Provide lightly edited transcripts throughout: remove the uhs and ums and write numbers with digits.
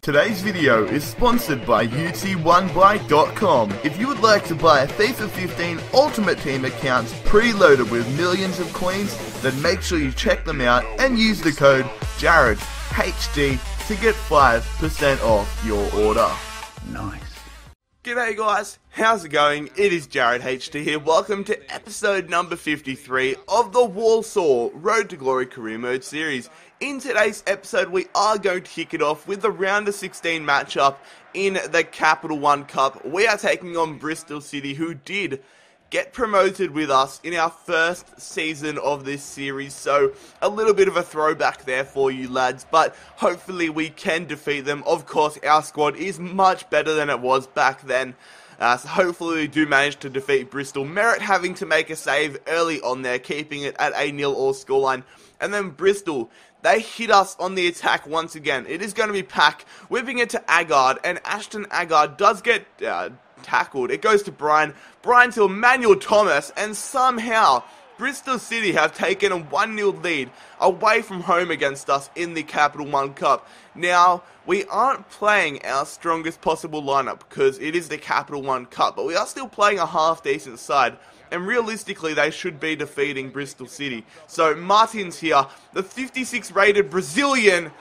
Today's video is sponsored by UT1Buy.com. If you would like to buy a FIFA 15 Ultimate Team accounts preloaded with millions of coins, then make sure you check them out and use the code JarradHD to get 5% off your order. Nice. G'day guys, how's it going? It is JarradHD here. Welcome to episode number 53 of the Walsall Road to Glory Career Mode series. In today's episode, we are going to kick it off with the round of 16 matchup in the Capital One Cup. We are taking on Bristol City, who did get promoted with us in our first season of this series, so a little bit of a throwback there for you lads, but hopefully we can defeat them. Of course, our squad is much better than it was back then, so hopefully we do manage to defeat Bristol. Merritt having to make a save early on there, keeping it at a 0-all scoreline, and then Bristol, they hit us on the attack once again. It is going to be Pack, whipping it to Agard, and Ashton Agard does get tackled. It goes to Brian to Emmanuel Thomas, and somehow Bristol City have taken a 1-0 lead away from home against us in the Capital One Cup. Now, we aren't playing our strongest possible lineup because it is the Capital One Cup, but we are still playing a half-decent side, and realistically they should be defeating Bristol City. So Martin's here, the 56 rated Brazilian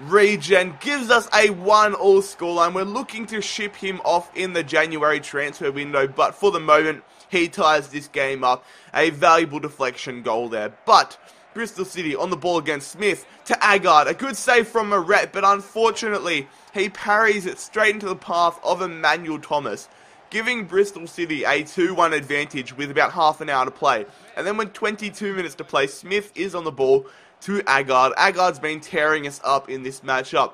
regen, gives us a 1-all scoreline. We're looking to ship him off in the January transfer window, but for the moment he ties this game up. A valuable deflection goal there, but Bristol City on the ball against Smith to Agard. A good save from Merritt, but unfortunately he parries it straight into the path of Emmanuel Thomas, giving Bristol City a 2-1 advantage with about half an hour to play. And then when 22 minutes to play, Smith is on the ball to Agard. Agard's been tearing us up in this matchup.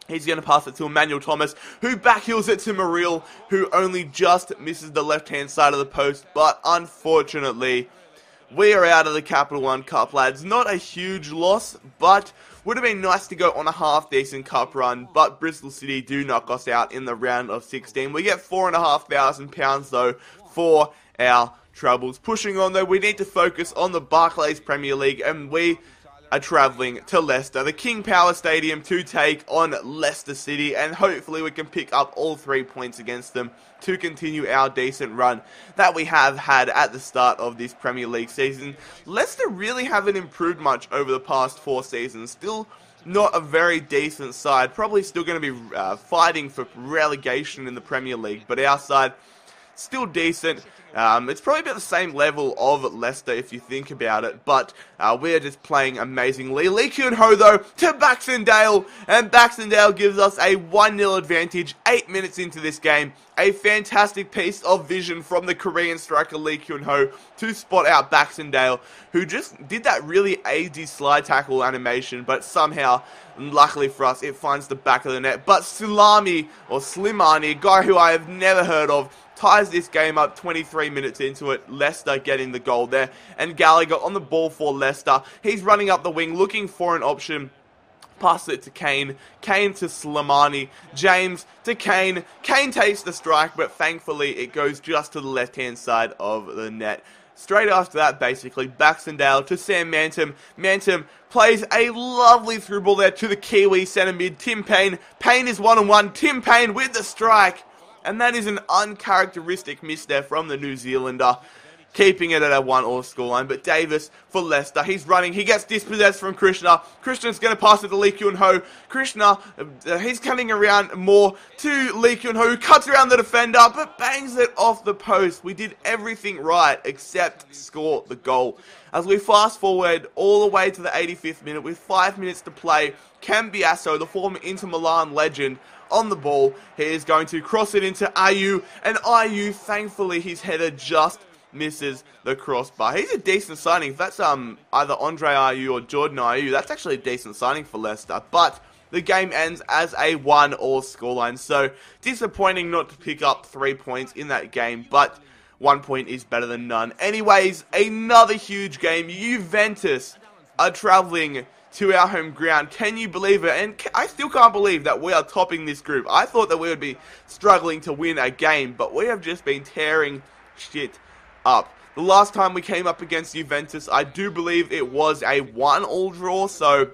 He's going to pass it to Emmanuel Thomas, who backheels it to Maril, who only just misses the left-hand side of the post. But unfortunately, we are out of the Capital One Cup, lads. Not a huge loss, but would have been nice to go on a half-decent cup run. But Bristol City do knock us out in the round of 16. We get £4,500 though for our troubles. Pushing on though, we need to focus on the Barclays Premier League, and we are travelling to Leicester, the King Power Stadium, to take on Leicester City, and hopefully we can pick up all 3 points against them to continue our decent run that we have had at the start of this Premier League season. Leicester really haven't improved much over the past 4 seasons. Still not a very decent side, probably still going to be fighting for relegation in the Premier League, but our side still decent. It's probably about the same level of Leicester if you think about it, but we're just playing amazingly. Lee Kyun-ho though to Baxendale, and Baxendale gives us a 1-0 advantage 8 minutes into this game. A fantastic piece of vision from the Korean striker Lee Kyun-ho to spot out Baxendale, who just did that really easy slide tackle animation, but somehow, luckily for us, it finds the back of the net. But Slimani, a guy who I have never heard of, ties this game up 23 minutes into it. Leicester getting the goal there, and Gallagher on the ball for Leicester. He's running up the wing looking for an option. Passes it to Kane. Kane to Slimani. James to Kane. Kane takes the strike, but thankfully it goes just to the left-hand side of the net. Straight after that, basically, Baxendale to Sam Mantum. Mantum plays a lovely through ball there to the Kiwi centre mid, Tim Payne. Payne is 1-on-1. Tim Payne with the strike. And that is an uncharacteristic miss there from the New Zealander, keeping it at a 1-all scoreline. But Davis for Leicester, he's running, he gets dispossessed from Krishna. Krishna's going to pass it to Lee Kyun-ho. Krishna, he's coming around more to Lee Kyun-ho, who cuts around the defender, but bangs it off the post. We did everything right except score the goal. As we fast forward all the way to the 85th minute with 5 minutes to play, Cambiasso, the former Inter Milan legend, on the ball. He is going to cross it into Ayew, and Ayew, thankfully, his header just misses the crossbar. He's a decent signing. If that's either Andre Ayew or Jordan Ayew, that's actually a decent signing for Leicester. But the game ends as a 1-all scoreline, so disappointing not to pick up 3 points in that game, but 1 point is better than none. Anyways, another huge game. Juventus are travelling to our home ground. Can you believe it? And I still can't believe that we are topping this group. I thought that we would be struggling to win a game, but we have just been tearing shit up. The last time we came up against Juventus, I do believe it was a 1-all draw, so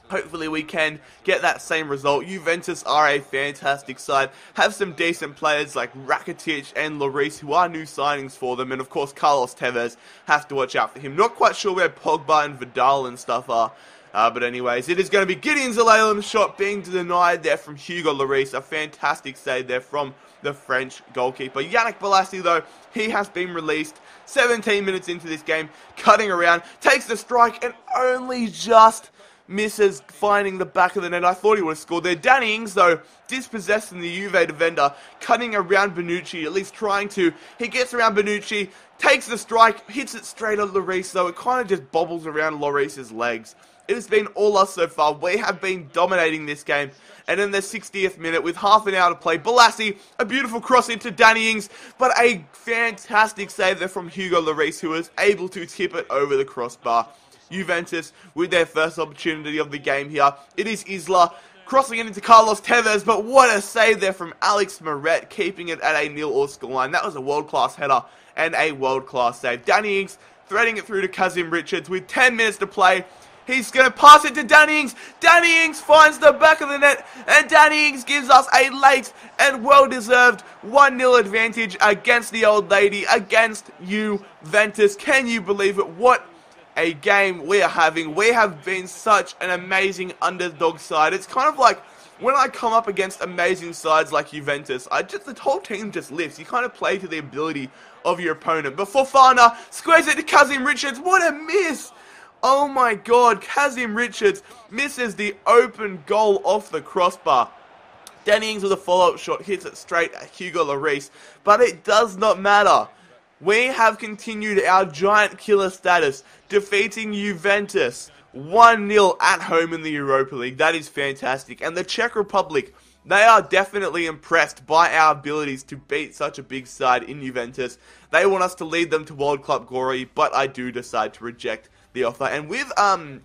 hopefully we can get that same result. Juventus are a fantastic side, have some decent players like Rakitic and Lloris who are new signings for them, and of course Carlos Tevez, have to watch out for him. Not quite sure where Pogba and Vidal and stuff are. But anyways, it is going to be Gideon Zalalam's shot being denied there from Hugo Lloris. A fantastic save there from the French goalkeeper. Yannick Bolasie, though, he has been released 17 minutes into this game, cutting around, takes the strike, and only just misses finding the back of the net. I thought he would have scored there. Danny Ings, though, dispossessing the Juve defender, cutting around Bonucci, at least trying to. He gets around Bonucci, takes the strike, hits it straight at Lloris, though it kind of just bobbles around Lloris's legs. It has been all us so far. We have been dominating this game. And in the 60th minute, with half an hour to play, Bolasie, a beautiful cross into Danny Ings, but a fantastic save there from Hugo Lloris, who was able to tip it over the crossbar. Juventus with their first opportunity of the game here. It is Isla crossing it into Carlos Tevez, but what a save there from Alex Moret, keeping it at a 0-0 scoreline. That was a world-class header and a world-class save. Danny Ings threading it through to Kazim Richards with 10 minutes to play. He's going to pass it to Danny Ings. Danny Ings finds the back of the net, and Danny Ings gives us a late and well-deserved 1-0 advantage against the old lady, against Juventus. Can you believe it? What a game we are having. We have been such an amazing underdog side. It's kind of like when I come up against amazing sides like Juventus, the whole team just lifts. You kind of play to the ability of your opponent. But Fofana squares it to Kazim Richards. What a miss! Oh my god, Kazim Richards misses the open goal off the crossbar. Danny Ings with a follow-up shot hits it straight at Hugo Lloris, but it does not matter. We have continued our giant killer status, defeating Juventus 1-0 at home in the Europa League. That is fantastic. And the Czech Republic, they are definitely impressed by our abilities to beat such a big side in Juventus. They want us to lead them to World Cup glory, but I do decide to reject the offer. And with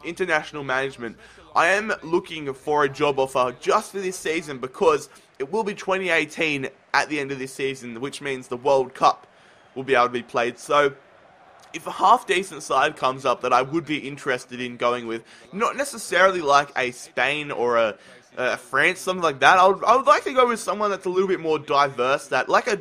international management, I am looking for a job offer just for this season, because it will be 2018 at the end of this season, which means the World Cup will be able to be played. So if a half-decent side comes up that I would be interested in going with, not necessarily like a Spain or a France, something like that, I would like to go with someone that's a little bit more diverse, that like a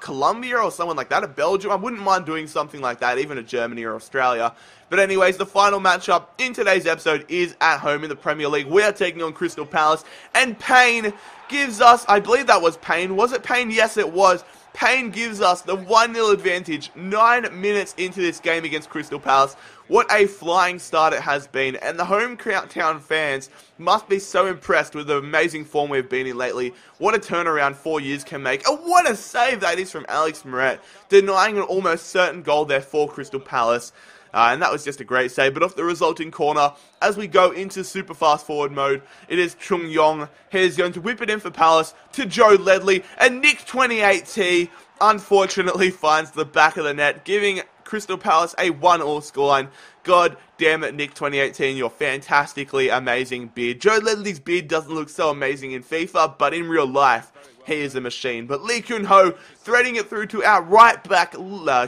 Colombia or someone like that, a Belgium. I wouldn't mind doing something like that, even a Germany or Australia. But anyways, the final matchup in today's episode is at home in the Premier League. We are taking on Crystal Palace, and Payne gives us, I believe that was Payne. Was it Payne? Yes, it was. Payne gives us the 1-0 advantage 9 minutes into this game against Crystal Palace. What a flying start it has been, and the hometown fans must be so impressed with the amazing form we've been in lately. What a turnaround 4 years can make. And what a save that is from Alex Moret, denying an almost certain goal there for Crystal Palace. And that was just a great save. But off the resulting corner, as we go into super fast forward mode, it is Chung Yong. He is going to whip it in for Palace to Joe Ledley. And Nick 28T unfortunately finds the back of the net, giving Crystal Palace a 1-1 scoreline. God damn it, Nick 2018, your fantastically amazing beard. Joe Ledley's beard doesn't look so amazing in FIFA, but in real life, he is a machine. But Lee Kyun-ho threading it through to our right back,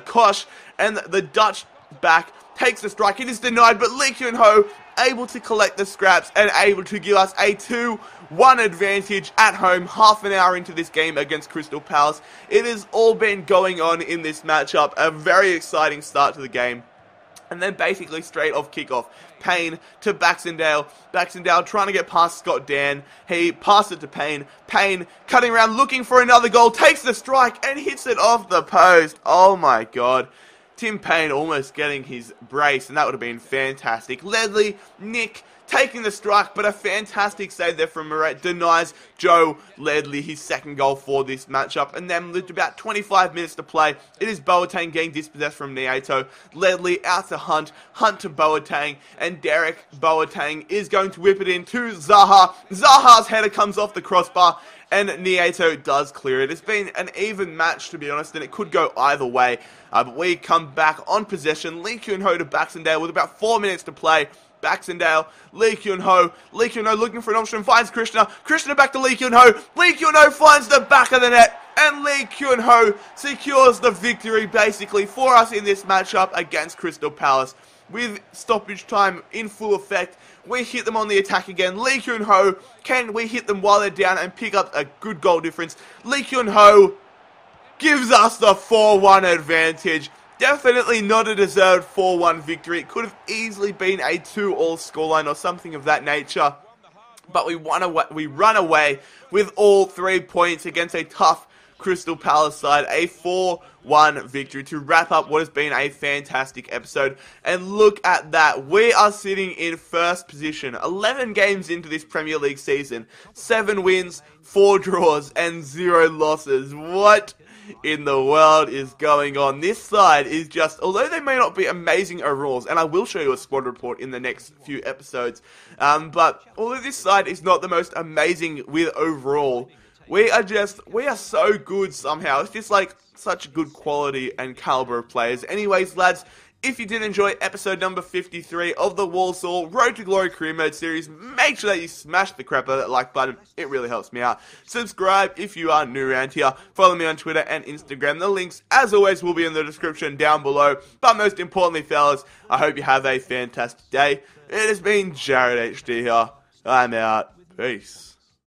Kosh, and the Dutch back takes the strike. It is denied, but Lee Kyun-ho able to collect the scraps and able to give us a 2-1 advantage at home, half an hour into this game against Crystal Palace. It has all been going on in this matchup. A very exciting start to the game. And then basically straight off kickoff, Payne to Baxendale. Baxendale trying to get past Scott Dan. He passed it to Payne. Payne cutting around looking for another goal. Takes the strike and hits it off the post. Oh my god. Tim Payne almost getting his brace, and that would have been fantastic. Ledley, Nick taking the strike, but a fantastic save there from Moret denies Joe Ledley his second goal for this matchup. And then with about 25 minutes to play, it is Boateng getting dispossessed from Nieto. Ledley out to Hunt, Hunt to Boateng, and Derek Boateng is going to whip it in to Zaha. Zaha's header comes off the crossbar, and Nieto does clear it. It's been an even match, to be honest, and it could go either way. But we come back on possession. Lee Kyun-ho to Baxendale with about 4 minutes to play. Baxendale, Lee Kyun-ho looking for an option, finds Krishna. Krishna back to Lee Kyun-ho. Lee Kyun-ho finds the back of the net. And Lee Kyun-ho secures the victory basically for us in this matchup against Crystal Palace. With stoppage time in full effect, we hit them on the attack again. Lee Kyun-ho, can we hit them while they're down and pick up a good goal difference? Lee Kyun-ho gives us the 4-1 advantage. Definitely not a deserved 4-1 victory. It could have easily been a 2-all scoreline or something of that nature. But we run away with all 3 points against a tough Crystal Palace side. A 4-1 victory to wrap up what has been a fantastic episode. And look at that. We are sitting in first position. 11 games into this Premier League season. 7 wins, 4 draws, and 0 losses. What in the world is going on? This side is just, although they may not be amazing overalls, and I will show you a squad report in the next few episodes, but although this side is not the most amazing with overall, we are so good somehow. It's just like such good quality and caliber of players. Anyways, lads, if you did enjoy episode number 53 of the Walsall Road to Glory Career Mode series, make sure that you smash the crap out of that like button. It really helps me out. Subscribe if you are new around here. Follow me on Twitter and Instagram. The links, as always, will be in the description down below. But most importantly, fellas, I hope you have a fantastic day. It has been JarradHD here. I'm out. Peace.